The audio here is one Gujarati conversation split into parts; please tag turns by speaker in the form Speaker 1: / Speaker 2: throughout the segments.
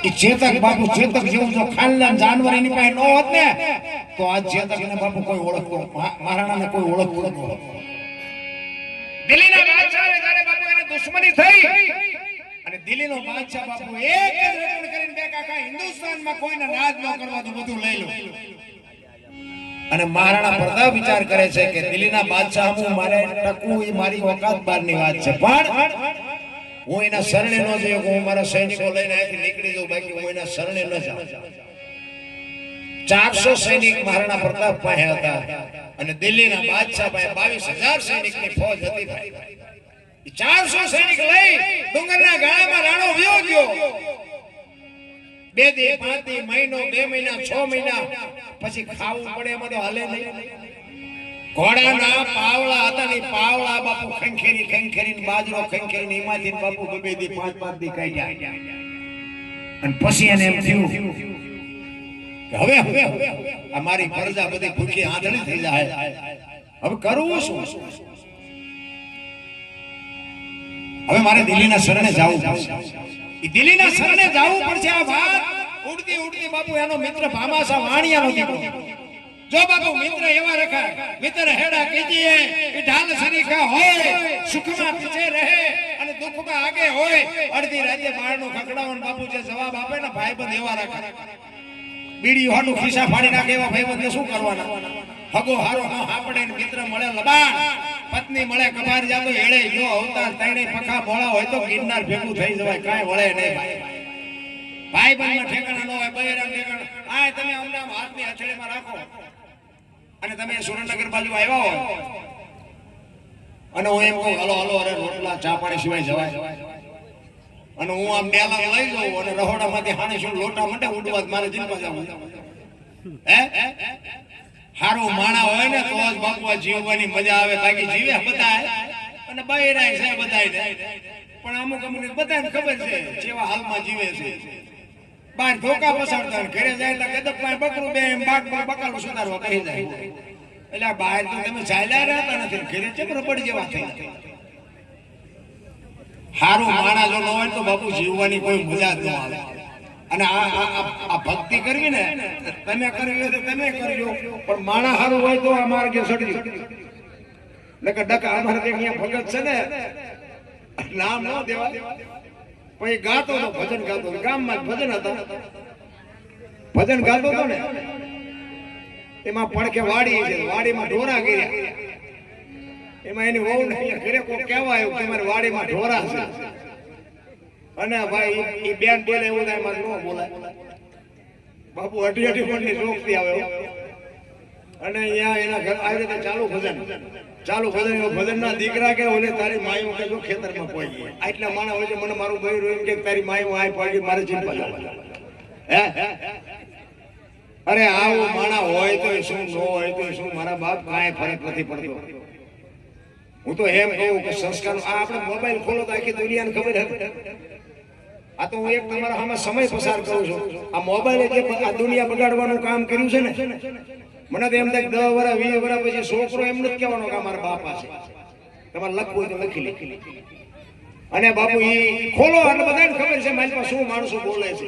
Speaker 1: કે ચેતક બાપુ ચેતક જેવું જો ખાનદાન જાનવર એની પાસે ન હોત ને તો આ ચેતક ને બાપુ કોઈ ઓળખતો મહારાણાને કોઈ ઓળખતો નહોતો. દિલ્હીના બાદશાહે જ્યારે બાપુ એને દુશ્મની થઈ અને દિલ્હીનો બાદશાહ બાપુ એક જ રટણ કરીને બે આખા હિન્દુસ્તાનમાં કોઈને નાજ ન કરવા તો બધું લઈ લો. અને મહારાણા પ્રતાપ વિચાર કરે છે કે દિલ્હીના બાદશાહ હું મારે ટકવું એ મારી ઓકાત બહારની વાત છે, પણ હું એના શરણે ન જઈએ. હું મારા સૈનિકો લઈને અહીંથી નીકળી જાઉં, બાકી હું એના શરણે ન જાઉં. 400 સૈનિક મહારાણા પ્રતાપ પાસે હતા અને દિલ્હીના બાદશાહ પાસે 22,000 સૈનિકની ફૌજ હતી. ભાઈ 400 સૈનિક લઈ ડુંગરના ગાળામાં રાણો વયો ગયો. 2 દી 5 દી મહિનો 2 મહિના 6 મહિના પછી ખાવું પડે એમાં તો હાલે નહીં. ઘોડાના પાવળા હતા ને પાવળા બાપુ ખંખેરી બાજરો ખંખેરીને એમાંથી બાપુ 2 દી 5 દી કાઢ્યા. અને પછી એને એમ થયું કે હવે અમારી પ્રજા બધી ભૂખી આંધળી થઈ જાય, હવે કરવું શું? હવે મારે દિલ્હીના શરણે જવું પડશે. દિલ્હીના શરણે જવું પડશે. આ વાત ઉડતી ઉડતી બાપુ એનો મિત્ર ભામાસા વાણિયાનો દીકરો. જો બાપુ મિત્ર એવા રખાય, મિત્ર હેડા કીજીએ કે ઢાલ સરીખા હોય, સુખમાં પીછે રહે અને દુઃખમાં આગે હોય. અડધી રાતે બારનું ખકડાવન બાપુ જે જવાબ આપે ને ભાઈબંધ એવા રખાય. બીડી હોનું ખિસ્સા ફાડી નાખે એવા ભાઈબંધને શું કરવાના? હગો હારો હાપડે ને મિત્ર મળે લબાણ, પત્ની મળે કબાર જાતો હેડે જો અવતાર તણે પખા મોળા હોય તો ગિરનાર ભેગું થઈ જવાય, કાંઈ વળે નહીં. ભાઈ ભાઈમાં ઠેકાણા ન હોય, બૈરામ ઠેકાણા. આ તમે હમણાં હાથની હથેળીમાં રાખો અને તમે સુરેન્દ્રનગર બાજુ આવ્યા હોય અને હું એમ કહું હલો હલો અરે રોટલા ચા પાણી સિવાય જવાય, અને હું આમ ડેલા લઈ જાઉં અને રહોડામાંથી હાણી શું લોટા માટે ઉડવા મારે જીવવા જવું. હે હારું માણા હોય ને તો જ બાપુ જીવવાની મજા આવે. બાકી જીવે બધા અને બૈરાય છે બધાય, પણ અમુક બધાને ખબર છે જેવા હાલમાં જીવે છે. બહાર ધોકા પસારતા ઘરે જાય એટલે કદપ બકરું બે બાગ બકાલું સુધારવા કહી જાય. એટલે બહાર તો તમે ચાલ્યા રહેતા નથી, ઘરે ચમ રબડ જેવા થઈ જાય. હારું માણા જો ન હોય તો બાપુ જીવવાની કોઈ મજા જ ન આવે. અને આ ભક્તિ કરવી ને તમે કરવી હોય તો તમે કરજો, પણ માણા હારું હોય તો આ માર્ગે સડજો. નકર ડકા અમારે ત્યાં ભગત છે ને નામ ન દેવા, પછી ગાતો તો ભજન ગાતો, ગામમાં ભજન હતા, ભજન ગાતો હતો ને એમાં પડખે વાડી છે, વાડીમાં ઢોરા કર્યા. એમાં એની વહુ ને ઘરે કોઈ કહેવા આવ્યું કે મારી વાડીમાં ઢોરા છે. અને ભાઈ એ બેન બોલે એવું થાય એમાં ન બોલાય. બાપુ અઢી પણની ચોકથી આવે અને અહીંયા એના ઘર આવી રીતે ચાલુ ભજન ભજનના દીકરા કે ઓલે તારી માયું કે જો ખેતરમાં પહોંચી ગઈ. આટલા માણસ હોય છે, મને મારું ભાઈ રોઈ કે તારી માયું આ પહોંચી મારે ચિંતા લાવવા. હે અરે આવું માણા હોય તો શું, ન હોય તો શું, મારા બાપ કાંઈ ફરક નથી પડતો. હું તો એમ કહું કે સંસ્કાર આ આપણે મોબાઈલ ખોલો તો આખી દુનિયાને ખબર હતી. આ તો હું એક તમારા સામે સમય પસાર કરું છું. આ મોબાઈલે જે આ દુનિયા બગાડવાનું કામ કર્યું છે ને, મને તો એમ થાય 10 વર્ષ 20 વર્ષ પછી છોકરો એમ નથી કહેવાનો કે મારા બાપા છે. તમારે લખવું હોય તો લખી લે. અને બાપુ એ ખોલો એટલે બધાને ખબર છે મારી પાસે શું માણસો બોલે છે.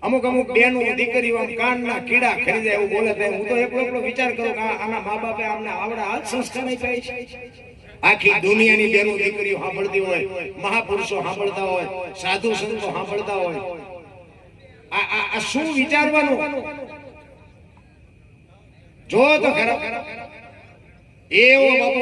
Speaker 1: અમુક બેનો દીકરીઓ આમ કાનના કીડા ખરીદે એવું બોલે છે. હું તો એકલો વિચાર કરું કે આના મા બાપે અમને આવડા આ સંસ્કાર આપ્યા છે. આખી દુનિયાની બેનો દીકરીઓ સાંભળતી હોય, મહાપુરુષો સાંભળતા હોય, સાધુ સંતો સાંભળતા હોય. આ શું વિચારવાનું જો તો ખરા એવો બાપુ